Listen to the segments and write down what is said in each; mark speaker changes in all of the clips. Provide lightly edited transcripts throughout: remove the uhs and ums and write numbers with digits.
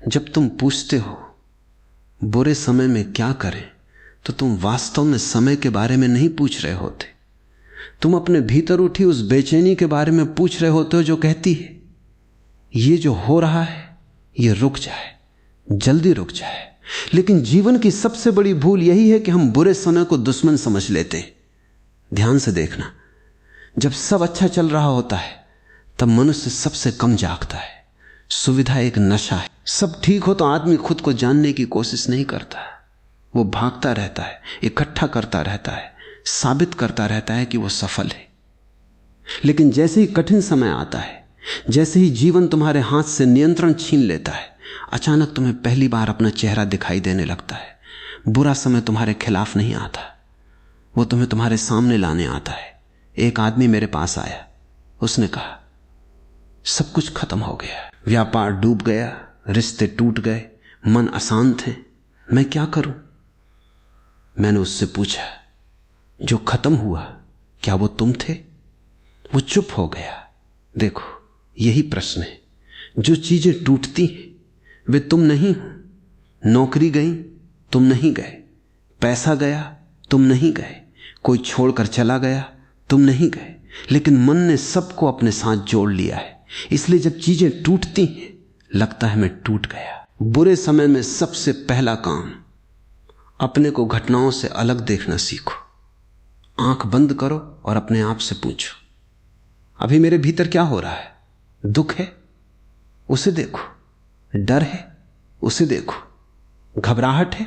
Speaker 1: जब तुम पूछते हो बुरे समय में क्या करें, तो तुम वास्तव में समय के बारे में नहीं पूछ रहे होते। तुम अपने भीतर उठी उस बेचैनी के बारे में पूछ रहे होते हो जो कहती है ये जो हो रहा है ये रुक जाए, जल्दी रुक जाए। लेकिन जीवन की सबसे बड़ी भूल यही है कि हम बुरे समय को दुश्मन समझ लेते हैं। ध्यान से देखना, जब सब अच्छा चल रहा होता है तब मनुष्य सबसे कम जागता है। सुविधा एक नशा है। सब ठीक हो तो आदमी खुद को जानने की कोशिश नहीं करता, वो भागता रहता है, इकट्ठा करता रहता है, साबित करता रहता है कि वो सफल है। लेकिन जैसे ही कठिन समय आता है, जैसे ही जीवन तुम्हारे हाथ से नियंत्रण छीन लेता है, अचानक तुम्हें पहली बार अपना चेहरा दिखाई देने लगता है। बुरा समय तुम्हारे खिलाफ नहीं आता, वो तुम्हें तुम्हारे सामने लाने आता है। एक आदमी मेरे पास आया, उसने कहा सब कुछ खत्म हो गया, व्यापार डूब गया, रिश्ते टूट गए, मन अशांत है, मैं क्या करूं? मैंने उससे पूछा जो खत्म हुआ क्या वो तुम थे? वो चुप हो गया। देखो यही प्रश्न है। जो चीजें टूटती हैं वे तुम नहीं हो। नौकरी गई तुम नहीं गए, पैसा गया तुम नहीं गए, कोई छोड़कर चला गया तुम नहीं गए, लेकिन मन ने सबको अपने साथ जोड़ लिया है। इसलिए जब चीजें टूटती हैं लगता है मैं टूट गया। बुरे समय में सबसे पहला काम अपने को घटनाओं से अलग देखना सीखो। आंख बंद करो और अपने आप से पूछो अभी मेरे भीतर क्या हो रहा है? दुख है, उसे देखो। डर है, उसे देखो। घबराहट है,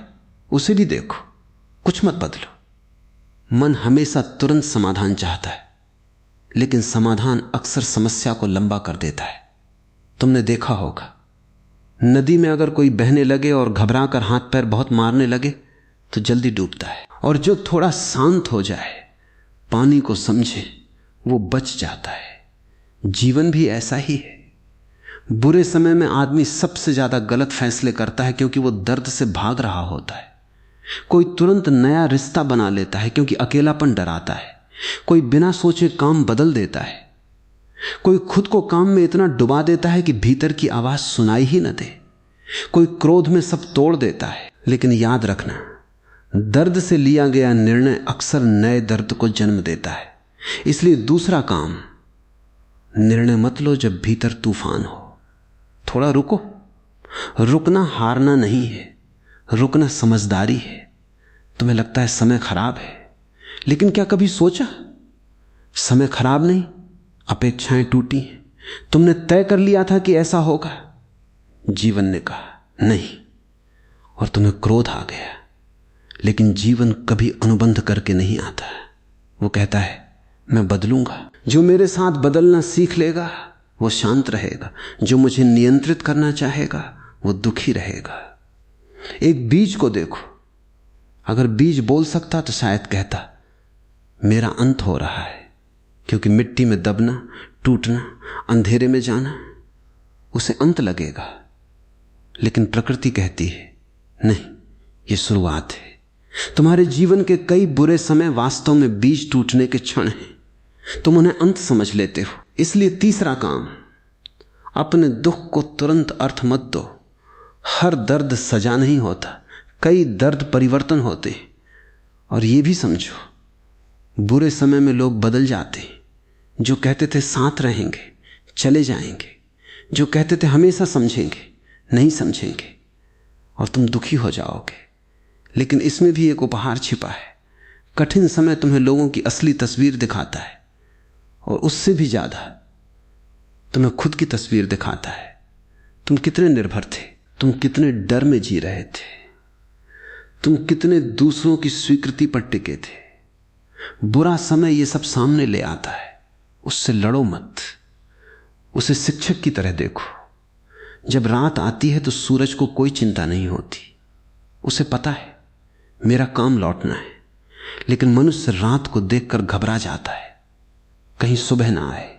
Speaker 1: उसे भी देखो। कुछ मत बदलो। मन हमेशा तुरंत समाधान चाहता है, लेकिन समाधान अक्सर समस्या को लंबा कर देता है। तुमने देखा होगा नदी में अगर कोई बहने लगे और घबरा कर हाथ पैर बहुत मारने लगे तो जल्दी डूबता है, और जो थोड़ा शांत हो जाए, पानी को समझे, वो बच जाता है। जीवन भी ऐसा ही है। बुरे समय में आदमी सबसे ज्यादा गलत फैसले करता है क्योंकि वो दर्द से भाग रहा होता है। कोई तुरंत नया रिश्ता बना लेता है क्योंकि अकेलापन डराता है। कोई बिना सोचे काम बदल देता है। कोई खुद को काम में इतना डुबा देता है कि भीतर की आवाज सुनाई ही न दे। कोई क्रोध में सब तोड़ देता है। लेकिन याद रखना, दर्द से लिया गया निर्णय अक्सर नए दर्द को जन्म देता है। इसलिए दूसरा काम, निर्णय मत लो जब भीतर तूफान हो। थोड़ा रुको। रुकना हारना नहीं है, रुकना समझदारी है। तुम्हें लगता है समय खराब है, लेकिन क्या कभी सोचा समय खराब नहीं, अपेक्षाएं टूटी हैं। तुमने तय कर लिया था कि ऐसा होगा, जीवन ने कहा नहीं, और तुम्हें क्रोध आ गया। लेकिन जीवन कभी अनुबंध करके नहीं आता। वो कहता है मैं बदलूंगा। जो मेरे साथ बदलना सीख लेगा वो शांत रहेगा। जो मुझे नियंत्रित करना चाहेगा वो दुखी रहेगा। एक बीज को देखो, अगर बीज बोल सकता तो शायद कहता मेरा अंत हो रहा है, क्योंकि मिट्टी में दबना, टूटना, अंधेरे में जाना, उसे अंत लगेगा। लेकिन प्रकृति कहती है नहीं, ये शुरुआत है। तुम्हारे जीवन के कई बुरे समय वास्तव में बीज टूटने के क्षण हैं। तुम उन्हें अंत समझ लेते हो। इसलिए तीसरा काम, अपने दुख को तुरंत अर्थ मत दो। हर दर्द सजा नहीं होता, कई दर्द परिवर्तन होते। और ये भी समझो, बुरे समय में लोग बदल जाते। जो कहते थे साथ रहेंगे चले जाएंगे, जो कहते थे हमेशा समझेंगे नहीं समझेंगे, और तुम दुखी हो जाओगे। लेकिन इसमें भी एक उपहार छिपा है। कठिन समय तुम्हें लोगों की असली तस्वीर दिखाता है, और उससे भी ज्यादा तुम्हें खुद की तस्वीर दिखाता है। तुम कितने निर्भर थे, तुम कितने डर में जी रहे थे, तुम कितने दूसरों की स्वीकृति पर टिके थे। बुरा समय ये सब सामने ले आता है। उससे लड़ो मत, उसे शिक्षक की तरह देखो। जब रात आती है तो सूरज को कोई चिंता नहीं होती। उसे पता है मेरा काम लौटना है। लेकिन मनुष्य रात को देखकर घबरा जाता है, कहीं सुबह ना आए।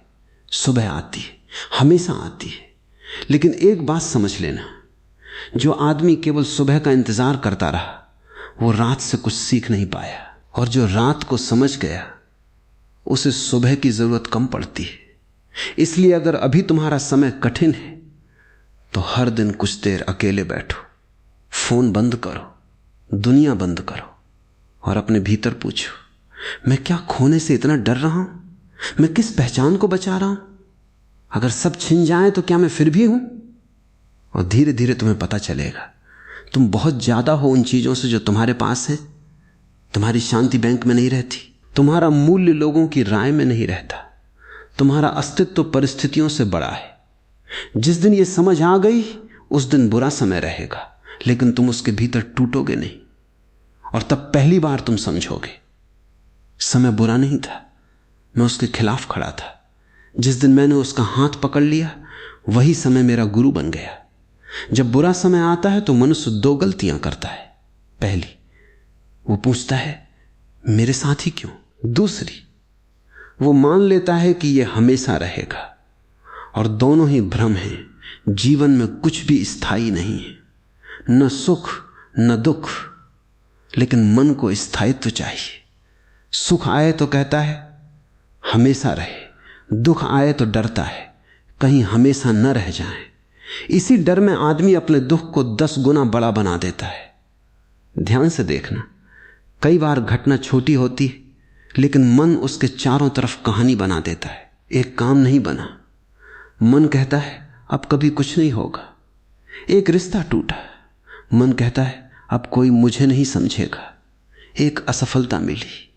Speaker 1: सुबह आती है, हमेशा आती है। लेकिन एक बात समझ लेना, जो आदमी केवल सुबह का इंतजार करता रहा वो रात से कुछ सीख नहीं पाया, और जो रात को समझ गया उसे सुबह की जरूरत कम पड़ती है। इसलिए अगर अभी तुम्हारा समय कठिन है तो हर दिन कुछ देर अकेले बैठो, फोन बंद करो, दुनिया बंद करो और अपने भीतर पूछो, मैं क्या खोने से इतना डर रहा हूं? मैं किस पहचान को बचा रहा हूं? अगर सब छिन जाए तो क्या मैं फिर भी हूं? और धीरे धीरे तुम्हें पता चलेगा तुम बहुत ज्यादा हो उन चीजों से जो तुम्हारे पास है। तुम्हारी शांति बैंक में नहीं रहती, तुम्हारा मूल्य लोगों की राय में नहीं रहता, तुम्हारा अस्तित्व तो परिस्थितियों से बड़ा है। जिस दिन यह समझ आ गई उस दिन बुरा समय रहेगा, लेकिन तुम उसके भीतर टूटोगे नहीं। और तब पहली बार तुम समझोगे समय बुरा नहीं था, मैं उसके खिलाफ खड़ा था। जिस दिन मैंने उसका हाथ पकड़ लिया वही समय मेरा गुरु बन गया। जब बुरा समय आता है तो मनुष्य दो गलतियां करता है। पहली, वो पूछता है मेरे साथ ही क्यों? दूसरी, वो मान लेता है कि यह हमेशा रहेगा। और दोनों ही भ्रम हैं। जीवन में कुछ भी स्थायी नहीं है, न सुख न दुख, लेकिन मन को स्थायित्व चाहिए। सुख आए तो कहता है हमेशा रहे, दुख आए तो डरता है कहीं हमेशा न रह जाए। इसी डर में आदमी अपने दुख को 10 गुना बड़ा बना देता है। ध्यान से देखना, कई बार घटना छोटी होती है लेकिन मन उसके चारों तरफ कहानी बना देता है। एक काम नहीं बना, मन कहता है अब कभी कुछ नहीं होगा। एक रिश्ता टूटा, मन कहता है अब कोई मुझे नहीं समझेगा। एक असफलता मिली,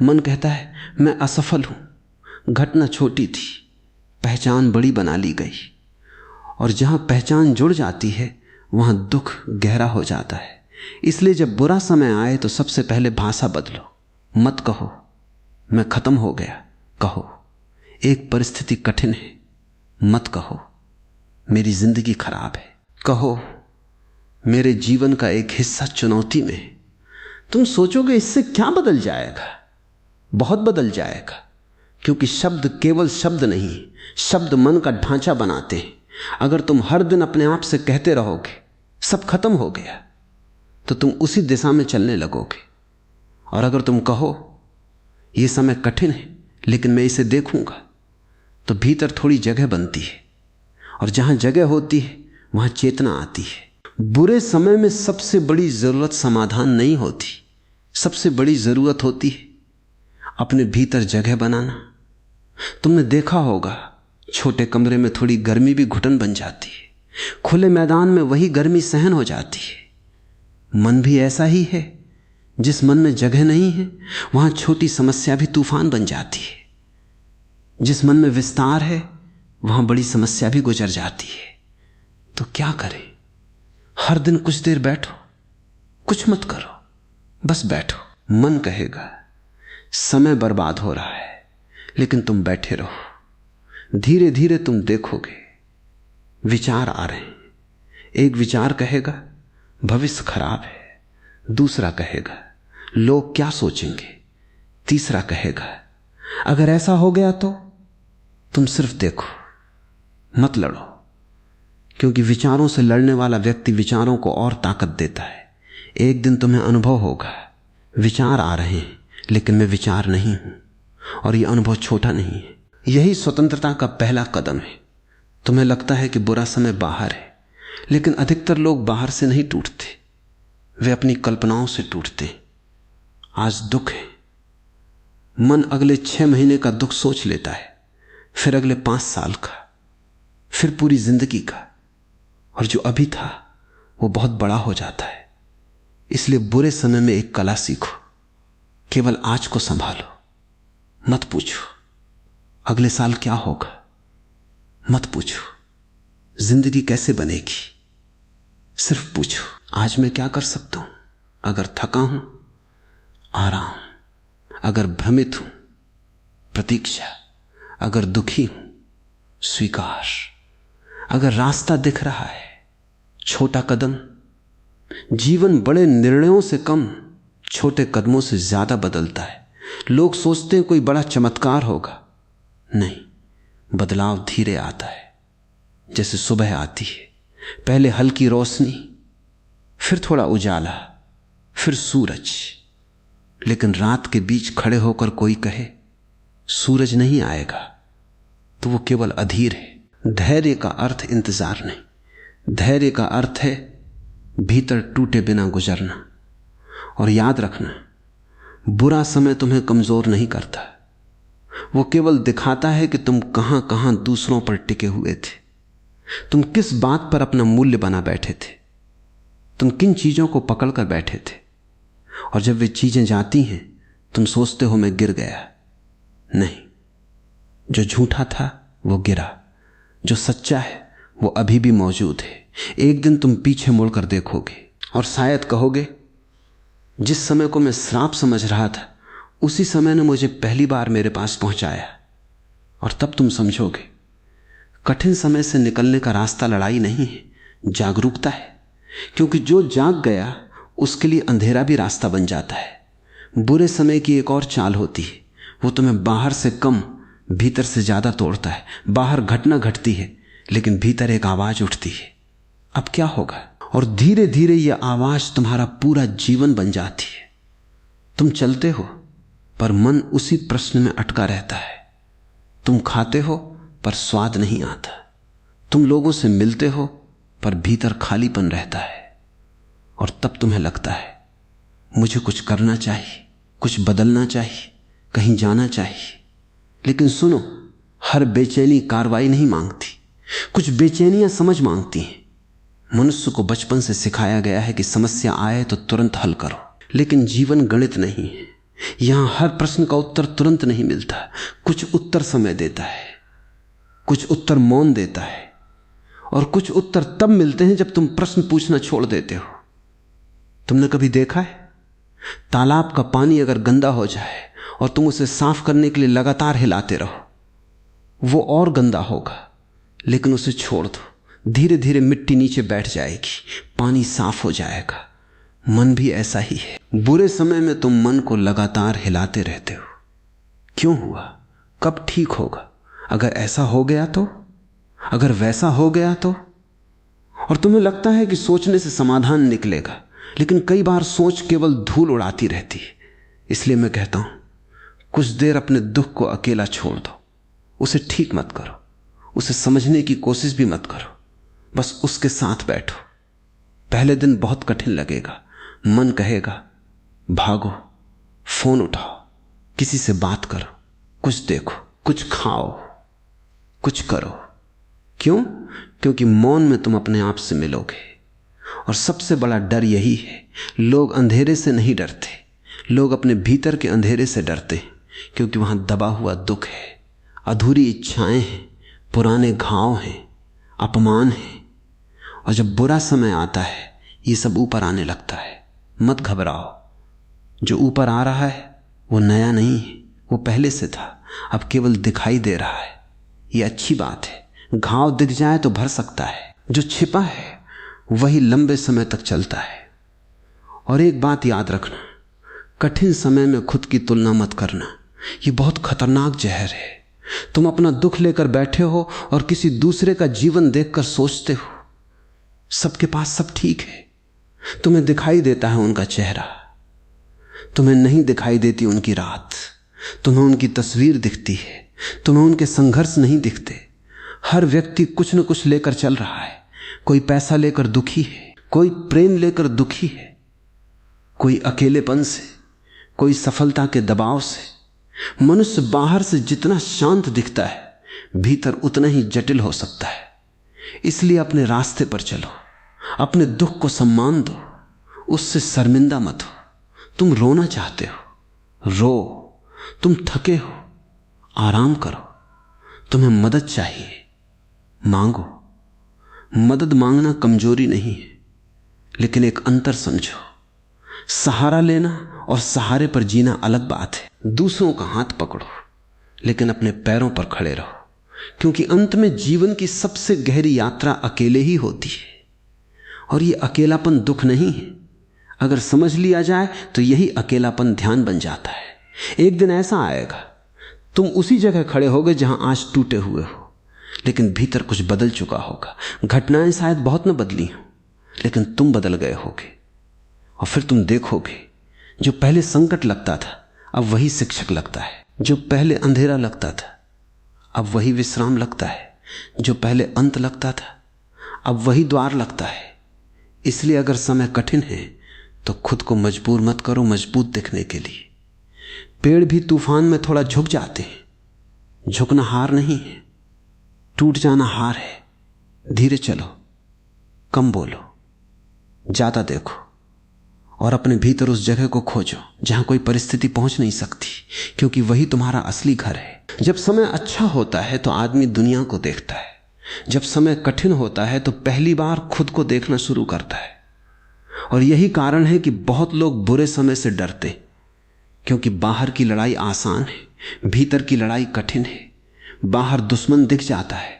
Speaker 1: मन कहता है मैं असफल हूं। घटना छोटी थी, पहचान बड़ी बना ली गई। और जहां पहचान जुड़ जाती है वहां दुख गहरा हो जाता है। इसलिए जब बुरा समय आए तो सबसे पहले भाषा बदलो। मत कहो मैं खत्म हो गया, कहो एक परिस्थिति कठिन है। मत कहो मेरी जिंदगी खराब है, कहो मेरे जीवन का एक हिस्सा चुनौती में है। तुम सोचोगे इससे क्या बदल जाएगा? बहुत बदल जाएगा, क्योंकि शब्द केवल शब्द नहीं, शब्द मन का ढांचा बनाते हैं। अगर तुम हर दिन अपने आप से कहते रहोगे सब खत्म हो गया तो तुम उसी दिशा में चलने लगोगे। और अगर तुम कहो यह समय कठिन है लेकिन मैं इसे देखूंगा, तो भीतर थोड़ी जगह बनती है। और जहां जगह होती है वहां चेतना आती है। बुरे समय में सबसे बड़ी जरूरत समाधान नहीं होती, सबसे बड़ी जरूरत होती है अपने भीतर जगह बनाना। तुमने देखा होगा छोटे कमरे में थोड़ी गर्मी भी घुटन बन जाती है, खुले मैदान में वही गर्मी सहन हो जाती है। मन भी ऐसा ही है, जिस मन में जगह नहीं है वहां छोटी समस्या भी तूफान बन जाती है। जिस मन में विस्तार है वहां बड़ी समस्या भी गुजर जाती है। तो क्या करें? हर दिन कुछ देर बैठो, कुछ मत करो, बस बैठो। मन कहेगा समय बर्बाद हो रहा है, लेकिन तुम बैठे रहो। धीरे धीरे तुम देखोगे विचार आ रहे हैं। एक विचार कहेगा भविष्य खराब है, दूसरा कहेगा लोग क्या सोचेंगे, तीसरा कहेगा अगर ऐसा हो गया तो। तुम सिर्फ देखो, मत लड़ो, क्योंकि विचारों से लड़ने वाला व्यक्ति विचारों को और ताकत देता है। एक दिन तुम्हें अनुभव होगा विचार आ रहे हैं लेकिन मैं विचार नहीं हूं, और यह अनुभव छोटा नहीं है। यही स्वतंत्रता का पहला कदम है। तुम्हें लगता है कि बुरा समय बाहर है, लेकिन अधिकतर लोग बाहर से नहीं टूटते, वे अपनी कल्पनाओं से टूटते। आज दुख है, मन अगले 6 महीने का दुख सोच लेता है, फिर अगले 5 साल का, फिर पूरी जिंदगी का, और जो अभी था वो बहुत बड़ा हो जाता है। इसलिए बुरे समय में एक कला सीखो, केवल आज को संभालो। मत पूछो अगले साल क्या होगा, मत पूछो जिंदगी कैसे बनेगी, सिर्फ पूछो आज मैं क्या कर सकता हूं। अगर थका हूं आराम, अगर भ्रमित हूं प्रतीक्षा, अगर दुखी हूं स्वीकार, अगर रास्ता दिख रहा है छोटा कदम। जीवन बड़े निर्णयों से कम छोटे कदमों से ज्यादा बदलता है। लोग सोचते हैं कोई बड़ा चमत्कार होगा, नहीं, बदलाव धीरे आता है। जैसे सुबह आती है, पहले हल्की रोशनी, फिर थोड़ा उजाला, फिर सूरज। लेकिन रात के बीच खड़े होकर कोई कहे सूरज नहीं आएगा तो वो केवल अधीर है। धैर्य का अर्थ इंतजार नहीं, धैर्य का अर्थ है भीतर टूटे बिना गुजरना। और याद रखना, बुरा समय तुम्हें कमजोर नहीं करता, वो केवल दिखाता है कि तुम कहां कहां दूसरों पर टिके हुए थे, तुम किस बात पर अपना मूल्य बना बैठे थे, तुम किन चीजों को पकड़कर बैठे थे। और जब वे चीजें जाती हैं तुम सोचते हो मैं गिर गया। नहीं, जो झूठा था वो गिरा, जो सच्चा है वो अभी भी मौजूद है। एक दिन तुम पीछे मुड़कर देखोगे और शायद कहोगे, जिस समय को मैं श्राप समझ रहा था उसी समय ने मुझे पहली बार मेरे पास पहुंचाया। और तब तुम समझोगे कठिन समय से निकलने का रास्ता लड़ाई नहीं है, जागरूकता है। क्योंकि जो जाग गया उसके लिए अंधेरा भी रास्ता बन जाता है। बुरे समय की एक और चाल होती है, वो तुम्हें बाहर से कम भीतर से ज्यादा तोड़ता है। बाहर घटना घटती है लेकिन भीतर एक आवाज उठती है, अब क्या होगा। और धीरे धीरे यह आवाज तुम्हारा पूरा जीवन बन जाती है। तुम चलते हो पर मन उसी प्रश्न में अटका रहता है। तुम खाते हो पर स्वाद नहीं आता। तुम लोगों से मिलते हो पर भीतर खालीपन रहता है। और तब तुम्हें लगता है मुझे कुछ करना चाहिए, कुछ बदलना चाहिए, कहीं जाना चाहिए। लेकिन सुनो, हर बेचैनी कार्रवाई नहीं मांगती, कुछ बेचैनियां समझ मांगती हैं। मनुष्य को बचपन से सिखाया गया है कि समस्या आए तो तुरंत हल करो, लेकिन जीवन गणित नहीं है। यहां हर प्रश्न का उत्तर तुरंत नहीं मिलता। कुछ उत्तर समय देता है, कुछ उत्तर मौन देता है, और कुछ उत्तर तब मिलते हैं जब तुम प्रश्न पूछना छोड़ देते हो। तुमने कभी देखा है तालाब का पानी अगर गंदा हो जाए और तुम उसे साफ करने के लिए लगातार हिलाते रहो, वो और गंदा होगा, लेकिन उसे छोड़ दो, धीरे धीरे मिट्टी नीचे बैठ जाएगी, पानी साफ हो जाएगा। मन भी ऐसा ही है। बुरे समय में तुम मन को लगातार हिलाते रहते हो। क्यों हुआ, कब ठीक होगा, अगर ऐसा हो गया तो, अगर वैसा हो गया तो। और तुम्हें लगता है कि सोचने से समाधान निकलेगा, लेकिन कई बार सोच केवल धूल उड़ाती रहती है। इसलिए मैं कहता हूं, कुछ देर अपने दुख को अकेला छोड़ दो, उसे ठीक मत करो, उसे समझने की कोशिश भी मत करो, बस उसके साथ बैठो। पहले दिन बहुत कठिन लगेगा, मन कहेगा भागो, फोन उठाओ, किसी से बात करो, कुछ देखो, कुछ खाओ, कुछ करो। क्यों? क्योंकि मौन में तुम अपने आप से मिलोगे। और सबसे बड़ा डर यही है, लोग अंधेरे से नहीं डरते, लोग अपने भीतर के अंधेरे से डरते हैं, क्योंकि वहां दबा हुआ दुख है, अधूरी इच्छाएं हैं, पुराने घाव हैं, अपमान है। और जब बुरा समय आता है ये सब ऊपर आने लगता है। मत घबराओ, जो ऊपर आ रहा है वो नया नहीं है, वो पहले से था, अब केवल दिखाई दे रहा है। ये अच्छी बात है, घाव दिख जाए तो भर सकता है, जो छिपा है वही लंबे समय तक चलता है। और एक बात याद रखना, कठिन समय में खुद की तुलना मत करना, ये बहुत खतरनाक जहर है। तुम अपना दुख लेकर बैठे हो और किसी दूसरे का जीवन देखकर सोचते हो सबके पास सब ठीक है। तुम्हें दिखाई देता है उनका चेहरा, तुम्हें नहीं दिखाई देती उनकी रात। तुम्हें उनकी तस्वीर दिखती है, तुम्हें उनके संघर्ष नहीं दिखते। हर व्यक्ति कुछ न कुछ लेकर चल रहा है। कोई पैसा लेकर दुखी है, कोई प्रेम लेकर दुखी है, कोई अकेलेपन से, कोई सफलता के दबाव से। मनुष्य बाहर से जितना शांत दिखता है भीतर उतना ही जटिल हो सकता है। इसलिए अपने रास्ते पर चलो, अपने दुख को सम्मान दो, उससे शर्मिंदा मत हो। तुम रोना चाहते हो, रो। तुम थके हो, आराम करो। तुम्हें मदद चाहिए, मांगो। मदद मांगना कमजोरी नहीं है, लेकिन एक अंतर समझो, सहारा लेना और सहारे पर जीना अलग बात है। दूसरों का हाथ पकड़ो लेकिन अपने पैरों पर खड़े रहो, क्योंकि अंत में जीवन की सबसे गहरी यात्रा अकेले ही होती है। और ये अकेलापन दुख नहीं है, अगर समझ लिया जाए तो यही अकेलापन ध्यान बन जाता है। एक दिन ऐसा आएगा तुम उसी जगह खड़े होगे जहां आज टूटे हुए हो, लेकिन भीतर कुछ बदल चुका होगा। घटनाएं शायद बहुत न बदली हो, लेकिन तुम बदल गए होगे। और फिर तुम देखोगे जो पहले संकट लगता था अब वही शिक्षक लगता है, जो पहले अंधेरा लगता था अब वही विश्राम लगता है, जो पहले अंत लगता था अब वही द्वार लगता है। इसलिए अगर समय कठिन है तो खुद को मजबूर मत करो मजबूत दिखने के लिए। पेड़ भी तूफान में थोड़ा झुक जाते हैं। झुकना हार नहीं है, टूट जाना हार है। धीरे चलो, कम बोलो, ज्यादा देखो और अपने भीतर उस जगह को खोजो जहां कोई परिस्थिति पहुंच नहीं सकती, क्योंकि वही तुम्हारा असली घर है। जब समय अच्छा होता है तो आदमी दुनिया को देखता है। जब समय कठिन होता है तो पहली बार खुद को देखना शुरू करता है। और यही कारण है कि बहुत लोग बुरे समय से डरते, क्योंकि बाहर की लड़ाई आसान है, भीतर की लड़ाई कठिन है। बाहर दुश्मन दिख जाता है,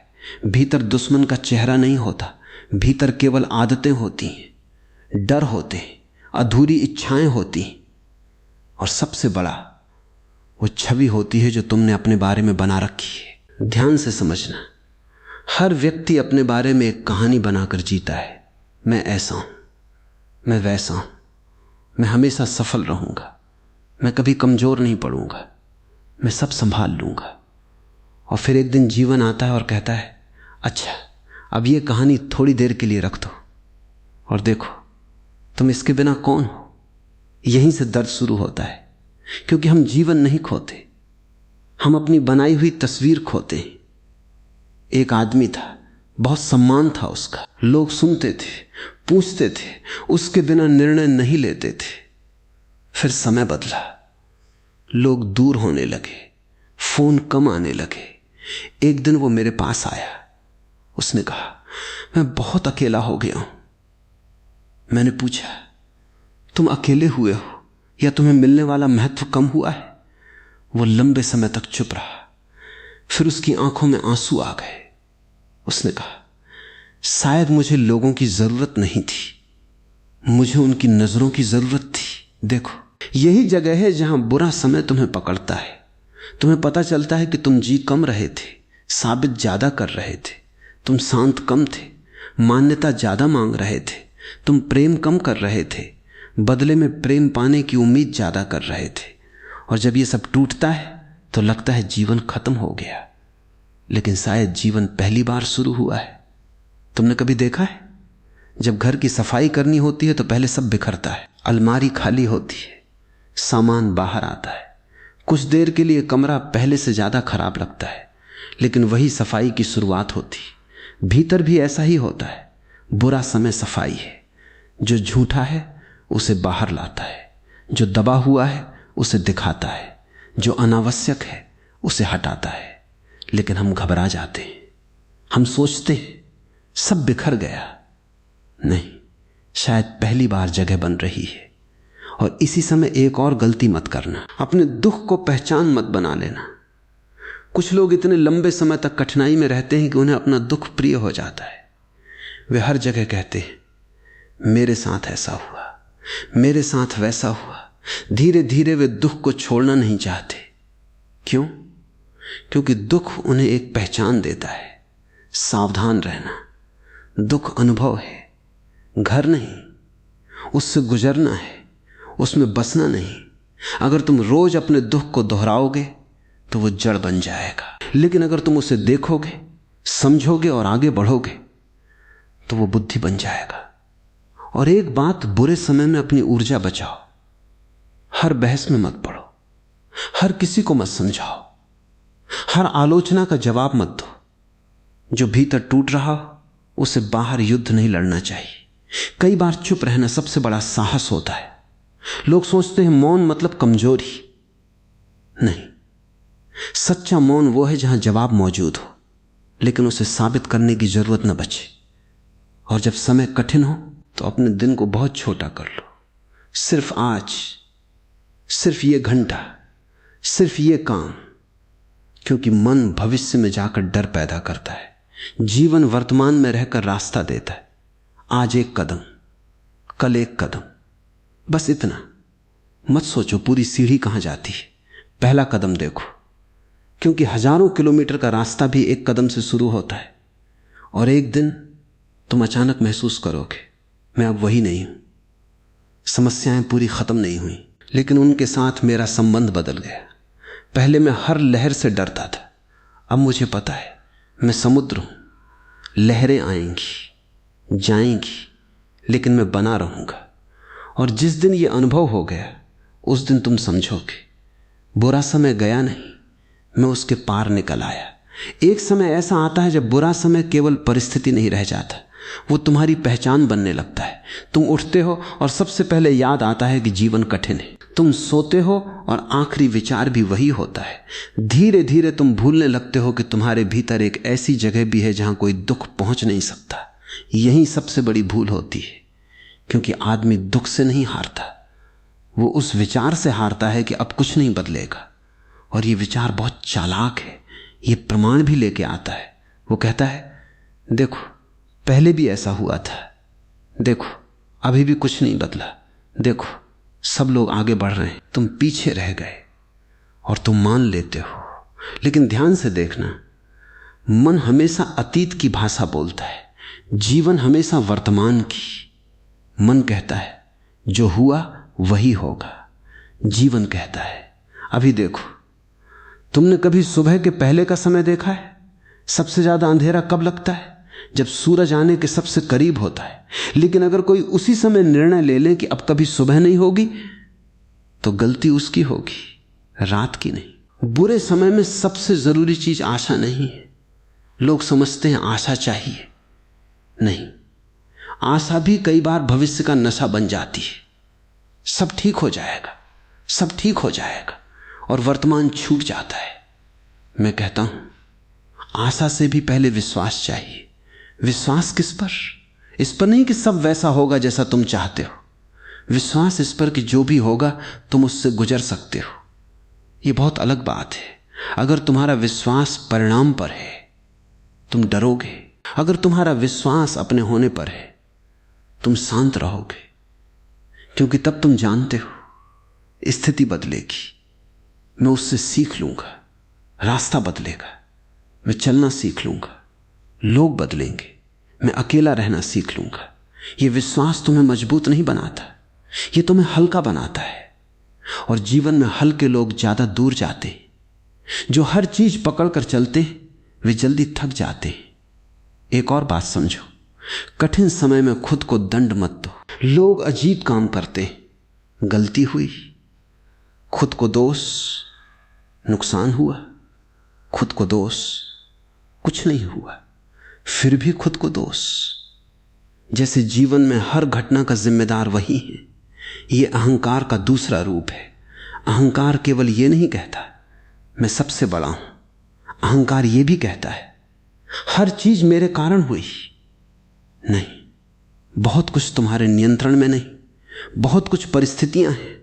Speaker 1: भीतर दुश्मन का चेहरा नहीं होता। भीतर केवल आदतें होती हैं, डर होते हैं, अधूरी इच्छाएं होती हैं, और सबसे बड़ा वो छवि होती है जो तुमने अपने बारे में बना रखी है। ध्यान से समझना, हर व्यक्ति अपने बारे में एक कहानी बनाकर जीता है। मैं ऐसा हूं, मैं वैसा हूं, मैं हमेशा सफल रहूंगा, मैं कभी कमजोर नहीं पड़ूंगा, मैं सब संभाल लूंगा। और फिर एक दिन जीवन आता है और कहता है, अच्छा अब ये कहानी थोड़ी देर के लिए रख दो और देखो तुम इसके बिना कौन हो। यहीं से दर्द शुरू होता है, क्योंकि हम जीवन नहीं खोते, हम अपनी बनाई हुई तस्वीर खोते हैं। एक आदमी था, बहुत सम्मान था उसका, लोग सुनते थे, पूछते थे, उसके बिना निर्णय नहीं लेते थे। फिर समय बदला, लोग दूर होने लगे, फोन कम आने लगे। एक दिन वो मेरे पास आया, उसने कहा मैं बहुत अकेला हो गया हूं। मैंने पूछा तुम अकेले हुए हो या तुम्हें मिलने वाला महत्व कम हुआ है? वो लंबे समय तक चुप रहा, फिर उसकी आंखों में आंसू आ गए। उसने कहा शायद मुझे लोगों की जरूरत नहीं थी, मुझे उनकी नजरों की जरूरत थी। देखो यही जगह है जहां बुरा समय तुम्हें पकड़ता है। तुम्हें पता चलता है कि तुम जी कम रहे थे, साबित ज्यादा कर रहे थे, तुम शांत कम थे, मान्यता ज्यादा मांग रहे थे, तुम प्रेम कम कर रहे थे, बदले में प्रेम पाने की उम्मीद ज्यादा कर रहे थे। और जब ये सब टूटता है तो लगता है जीवन खत्म हो गया, लेकिन शायद जीवन पहली बार शुरू हुआ है। तुमने कभी देखा है जब घर की सफाई करनी होती है तो पहले सब बिखरता है, अलमारी खाली होती है, सामान बाहर आता है, कुछ देर के लिए कमरा पहले से ज्यादा खराब लगता है, लेकिन वही सफाई की शुरुआत होती है। भीतर भी ऐसा ही होता है। बुरा समय सफाई है, जो झूठा है उसे बाहर लाता है, जो दबा हुआ है उसे दिखाता है, जो अनावश्यक है उसे हटाता है। लेकिन हम घबरा जाते हैं, हम सोचते हैं सब बिखर गया। नहीं, शायद पहली बार जगह बन रही है। और इसी समय एक और गलती मत करना, अपने दुख को पहचान मत बना लेना। कुछ लोग इतने लंबे समय तक कठिनाई में रहते हैं कि उन्हें अपना दुख प्रिय हो जाता है। वे हर जगह कहते हैं मेरे साथ ऐसा हुआ, मेरे साथ वैसा हुआ। धीरे धीरे वे दुख को छोड़ना नहीं चाहते। क्यों? क्योंकि दुख उन्हें एक पहचान देता है। सावधान रहना, दुख अनुभव है, घर नहीं, उससे गुजरना है, उसमें बसना नहीं। अगर तुम रोज अपने दुख को दोहराओगे तो वो जड़ बन जाएगा, लेकिन अगर तुम उसे देखोगे, समझोगे और आगे बढ़ोगे तो वो बुद्धि बन जाएगा। और एक बात, बुरे समय में अपनी ऊर्जा बचाओ। हर बहस में मत पड़ो, हर किसी को मत समझाओ, हर आलोचना का जवाब मत दो। जो भीतर टूट रहा हो उसे बाहर युद्ध नहीं लड़ना चाहिए। कई बार चुप रहना सबसे बड़ा साहस होता है। लोग सोचते हैं मौन मतलब कमजोरी। नहीं, सच्चा मौन वो है जहां जवाब मौजूद हो, लेकिन उसे साबित करने की जरूरत न बचे। और जब समय कठिन हो तो अपने दिन को बहुत छोटा कर लो। सिर्फ आज, सिर्फ ये घंटा, सिर्फ ये काम, क्योंकि मन भविष्य में जाकर डर पैदा करता है। जीवन वर्तमान में रहकर रास्ता देता है। आज एक कदम, कल एक कदम, बस इतना। मत सोचो पूरी सीढ़ी कहां जाती है, पहला कदम देखो, क्योंकि हजारों किलोमीटर का रास्ता भी एक कदम से शुरू होता है। और एक दिन तुम अचानक महसूस करोगे मैं अब वही नहीं हूं। समस्याएं पूरी खत्म नहीं हुई, लेकिन उनके साथ मेरा संबंध बदल गया। पहले मैं हर लहर से डरता था, अब मुझे पता है मैं समुद्र हूं, लहरें आएंगी, जाएंगी, लेकिन मैं बना रहूंगा। और जिस दिन ये अनुभव हो गया उस दिन तुम समझोगे बुरा समय गया नहीं, मैं उसके पार निकल आया। एक समय ऐसा आता है जब बुरा समय केवल परिस्थिति नहीं रह जाता, वो तुम्हारी पहचान बनने लगता है। तुम उठते हो और सबसे पहले याद आता है कि जीवन कठिन है। तुम सोते हो और आखिरी विचार भी वही होता है। धीरे धीरे तुम भूलने लगते हो कि तुम्हारे भीतर एक ऐसी जगह भी है जहां कोई दुख पहुंच नहीं सकता। यही सबसे बड़ी भूल होती है, क्योंकि आदमी दुख से नहीं हारता, वो उस विचार से हारता है कि अब कुछ नहीं बदलेगा। और ये विचार बहुत चालाक है, ये प्रमाण भी लेके आता है। वो कहता है देखो पहले भी ऐसा हुआ था, देखो अभी भी कुछ नहीं बदला, देखो सब लोग आगे बढ़ रहे हैं, तुम पीछे रह गए। और तुम मान लेते हो। लेकिन ध्यान से देखना, मन हमेशा अतीत की भाषा बोलता है, जीवन हमेशा वर्तमान की। मन कहता है जो हुआ वही होगा, जीवन कहता है अभी देखो। तुमने कभी सुबह के पहले का समय देखा है? सबसे ज्यादा अंधेरा कब लगता है? जब सूरज आने के सबसे करीब होता है। लेकिन अगर कोई उसी समय निर्णय ले ले कि अब कभी सुबह नहीं होगी, तो गलती उसकी होगी, रात की नहीं। बुरे समय में सबसे जरूरी चीज आशा नहीं है। लोग समझते हैं आशा चाहिए, नहीं, आशा भी कई बार भविष्य का नशा बन जाती है। सब ठीक हो जाएगा, सब ठीक हो जाएगा, और वर्तमान छूट जाता है। मैं कहता हूं आशा से भी पहले विश्वास चाहिए। विश्वास किस पर? इस पर नहीं कि सब वैसा होगा जैसा तुम चाहते हो। विश्वास इस पर कि जो भी होगा तुम उससे गुजर सकते हो। यह बहुत अलग बात है। अगर तुम्हारा विश्वास परिणाम पर है तुम डरोगे, अगर तुम्हारा विश्वास अपने होने पर है तुम शांत रहोगे, क्योंकि तब तुम जानते हो स्थिति बदलेगी, मैं उससे सीख लूंगा, रास्ता बदलेगा, मैं चलना सीख लूंगा, लोग बदलेंगे, मैं अकेला रहना सीख लूंगा। यह विश्वास तुम्हें मजबूत नहीं बनाता, यह तुम्हें हल्का बनाता है। और जीवन में हल्के लोग ज्यादा दूर जाते हैं। जो हर चीज पकड़कर चलते हैं वे जल्दी थक जाते हैं। एक और बात समझो, कठिन समय में खुद को दंड मत दो। लोग अजीब काम करते हैं, गलती हुई, खुद को दोष, नुकसान हुआ, खुद को दोष, कुछ नहीं हुआ, फिर भी खुद को दोष। जैसे जीवन में हर घटना का जिम्मेदार वही है। यह अहंकार का दूसरा रूप है। अहंकार केवल यह नहीं कहता मैं सबसे बड़ा हूं, अहंकार यह भी कहता है हर चीज मेरे कारण हुई। नहीं, बहुत कुछ तुम्हारे नियंत्रण में नहीं, बहुत कुछ परिस्थितियां हैं,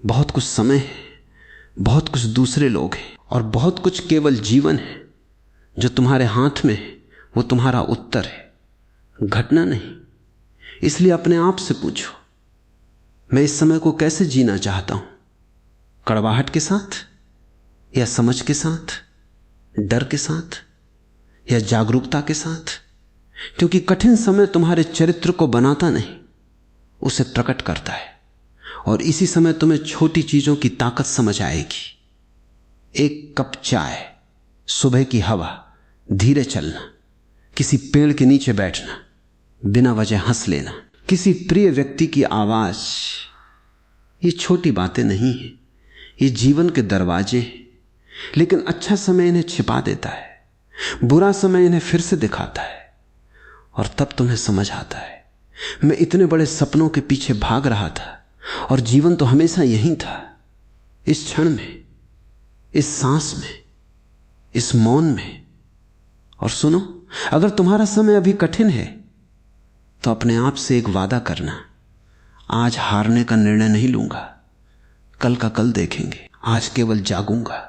Speaker 1: बहुत कुछ समय है, बहुत कुछ दूसरे लोग हैं, और बहुत कुछ केवल जीवन है। जो तुम्हारे हाथ में है वो तुम्हारा उत्तर है, घटना नहीं। इसलिए अपने आप से पूछो, मैं इस समय को कैसे जीना चाहता हूं? कड़वाहट के साथ, या समझ के साथ, डर के साथ, या जागरूकता के साथ? क्योंकि कठिन समय तुम्हारे चरित्र को बनाता नहीं, उसे प्रकट करता है। और इसी समय तुम्हें छोटी चीजों की ताकत समझ आएगी। एक कप चाय, सुबह की हवा, धीरे चलना, किसी पेड़ के नीचे बैठना, बिना वजह हंस लेना, किसी प्रिय व्यक्ति की आवाज, ये छोटी बातें नहीं है, ये जीवन के दरवाजे हैं। लेकिन अच्छा समय इन्हें छिपा देता है, बुरा समय इन्हें फिर से दिखाता है। और तब तुम्हें समझ आता है मैं इतने बड़े सपनों के पीछे भाग रहा था और जीवन तो हमेशा यही था, इस क्षण में, इस सांस में, इस मौन में। और सुनो, अगर तुम्हारा समय अभी कठिन है तो अपने आप से एक वादा करना, आज हारने का निर्णय नहीं लूंगा, कल का कल देखेंगे, आज केवल जागूंगा,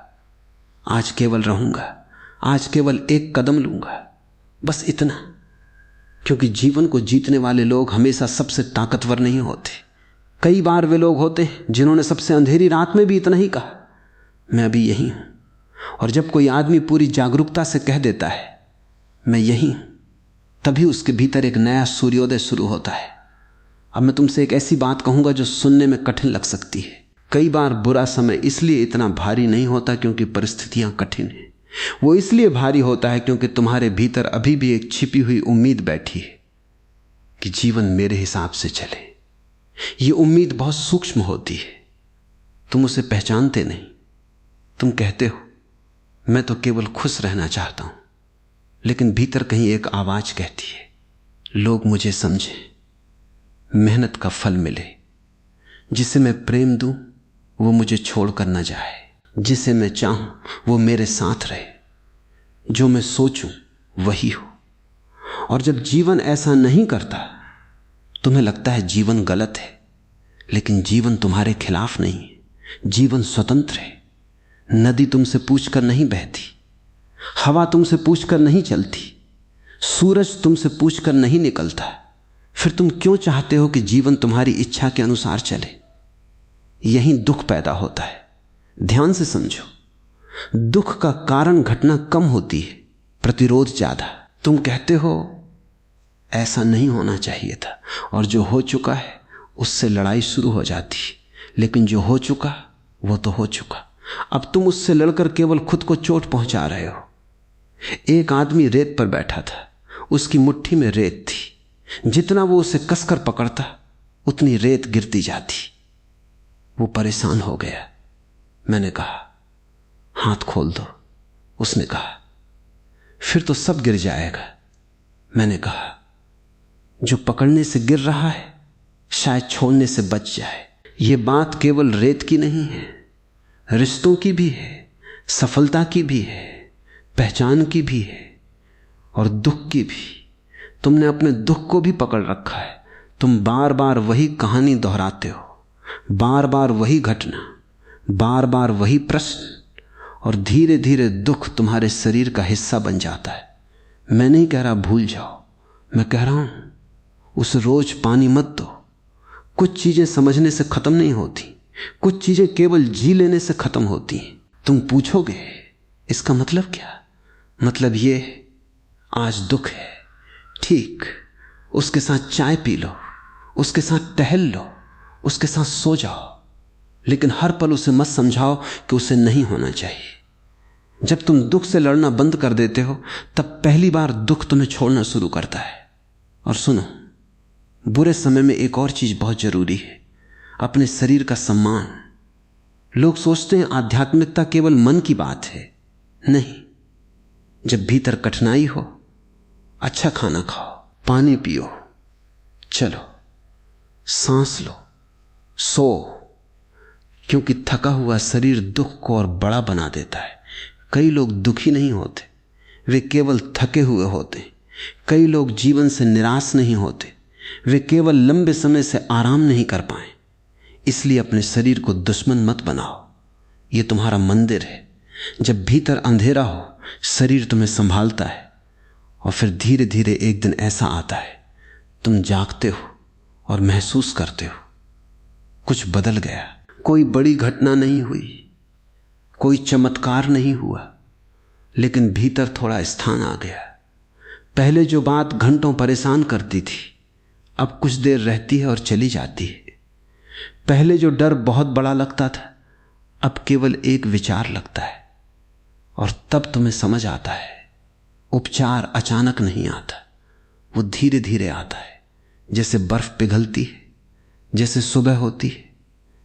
Speaker 1: आज केवल रहूंगा, आज केवल एक कदम लूंगा, बस इतना। क्योंकि जीवन को जीतने वाले लोग हमेशा सबसे ताकतवर नहीं होते। कई बार वे लोग होते हैं जिन्होंने सबसे अंधेरी रात में भी इतना ही कहा, मैं अभी यही हूं। और जब कोई आदमी पूरी जागरूकता से कह देता है मैं यही हूं, तभी उसके भीतर एक नया सूर्योदय शुरू होता है। अब मैं तुमसे एक ऐसी बात कहूंगा जो सुनने में कठिन लग सकती है। कई बार बुरा समय इसलिए इतना भारी नहीं होता क्योंकि परिस्थितियां कठिन हैं। वो इसलिए भारी होता है क्योंकि तुम्हारे भीतर अभी भी एक छिपी हुई उम्मीद बैठी है कि जीवन मेरे हिसाब से चले। ये उम्मीद बहुत सूक्ष्म होती है, तुम उसे पहचानते नहीं। तुम कहते हो मैं तो केवल खुश रहना चाहता हूं, लेकिन भीतर कहीं एक आवाज कहती है लोग मुझे समझें, मेहनत का फल मिले। जिसे मैं प्रेम दूं वो मुझे छोड़कर न जाए, जिसे मैं चाहूं वो मेरे साथ रहे, जो मैं सोचूं वही हो। और जब जीवन ऐसा नहीं करता तुम्हें लगता है जीवन गलत है, लेकिन जीवन तुम्हारे खिलाफ नहीं है, जीवन स्वतंत्र है। नदी तुमसे पूछकर नहीं बहती, हवा तुमसे पूछकर नहीं चलती, सूरज तुमसे पूछकर नहीं निकलता। फिर तुम क्यों चाहते हो कि जीवन तुम्हारी इच्छा के अनुसार चले? यहीं दुख पैदा होता है। ध्यान से समझो, दुख का कारण घटना कम होती है, प्रतिरोध ज्यादा। तुम कहते हो ऐसा नहीं होना चाहिए था, और जो हो चुका है उससे लड़ाई शुरू हो जाती है। लेकिन जो हो चुका वो तो हो चुका, अब तुम उससे लड़कर केवल खुद को चोट पहुंचा रहे हो। एक आदमी रेत पर बैठा था, उसकी मुट्ठी में रेत थी, जितना वो उसे कसकर पकड़ता उतनी रेत गिरती जाती। वो परेशान हो गया। मैंने कहा हाथ खोल दो, उसने कहा फिर तो सब गिर जाएगा। मैंने कहा जो पकड़ने से गिर रहा है शायद छोड़ने से बच जाए। ये बात केवल रेत की नहीं है, रिश्तों की भी है, सफलता की भी है, पहचान की भी है, और दुख की भी। तुमने अपने दुख को भी पकड़ रखा है। तुम बार बार वही कहानी दोहराते हो, बार बार वही घटना, बार बार वही प्रश्न, और धीरे धीरे दुख तुम्हारे शरीर का हिस्सा बन जाता है। मैं नहीं कह रहा भूल जाओ, मैं कह रहा हूं उसे रोज पानी मत दो। कुछ चीजें समझने से खत्म नहीं होती, कुछ चीजें केवल जी लेने से खत्म होती हैं। तुम पूछोगे इसका मतलब क्या? मतलब ये आज दुख है, ठीक, उसके साथ चाय पी लो, उसके साथ टहल लो, उसके साथ सो जाओ, लेकिन हर पल उसे मत समझाओ कि उसे नहीं होना चाहिए। जब तुम दुख से लड़ना बंद कर देते हो तब पहली बार दुख तुम्हें छोड़ना शुरू करता है। और सुनो, बुरे समय में एक और चीज बहुत जरूरी है, अपने शरीर का सम्मान। लोग सोचते हैं आध्यात्मिकता केवल मन की बात है। नहीं, जब भीतर कठिनाई हो, अच्छा खाना खाओ, पानी पियो, चलो, सांस लो, सो, क्योंकि थका हुआ शरीर दुख को और बड़ा बना देता है। कई लोग दुखी नहीं होते, वे केवल थके हुए होते। कई लोग जीवन से निराश नहीं होते, वे केवल लंबे समय से आराम नहीं कर पाए। इसलिए अपने शरीर को दुश्मन मत बनाओ, यह तुम्हारा मंदिर है। जब भीतर अंधेरा हो शरीर तुम्हें संभालता है, और फिर धीरे धीरे एक दिन ऐसा आता है तुम जागते हो और महसूस करते हो कुछ बदल गया। कोई बड़ी घटना नहीं हुई, कोई चमत्कार नहीं हुआ, लेकिन भीतर थोड़ा स्थान आ गया। पहले जो बात घंटों परेशान करती थी अब कुछ देर रहती है और चली जाती है। पहले जो डर बहुत बड़ा लगता था अब केवल एक विचार लगता है। और तब तुम्हें समझ आता है उपचार अचानक नहीं आता, वो धीरे धीरे आता है। जैसे बर्फ पिघलती है, जैसे सुबह होती है,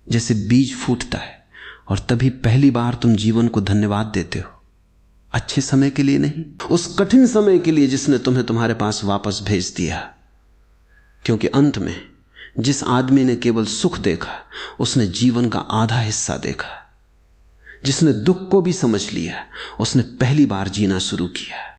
Speaker 1: जैसे बीज फूटता है, और तभी पहली बार तुम जीवन को धन्यवाद देते हो। अच्छे समय के लिए नहीं, उस कठिन समय के लिए जिसने तुम्हें तुम्हारे पास वापस भेज दिया। क्योंकि अंत में जिस आदमी ने केवल सुख देखा उसने जीवन का आधा हिस्सा देखा। जिसने दुख को भी समझ लिया उसने पहली बार जीना शुरू किया।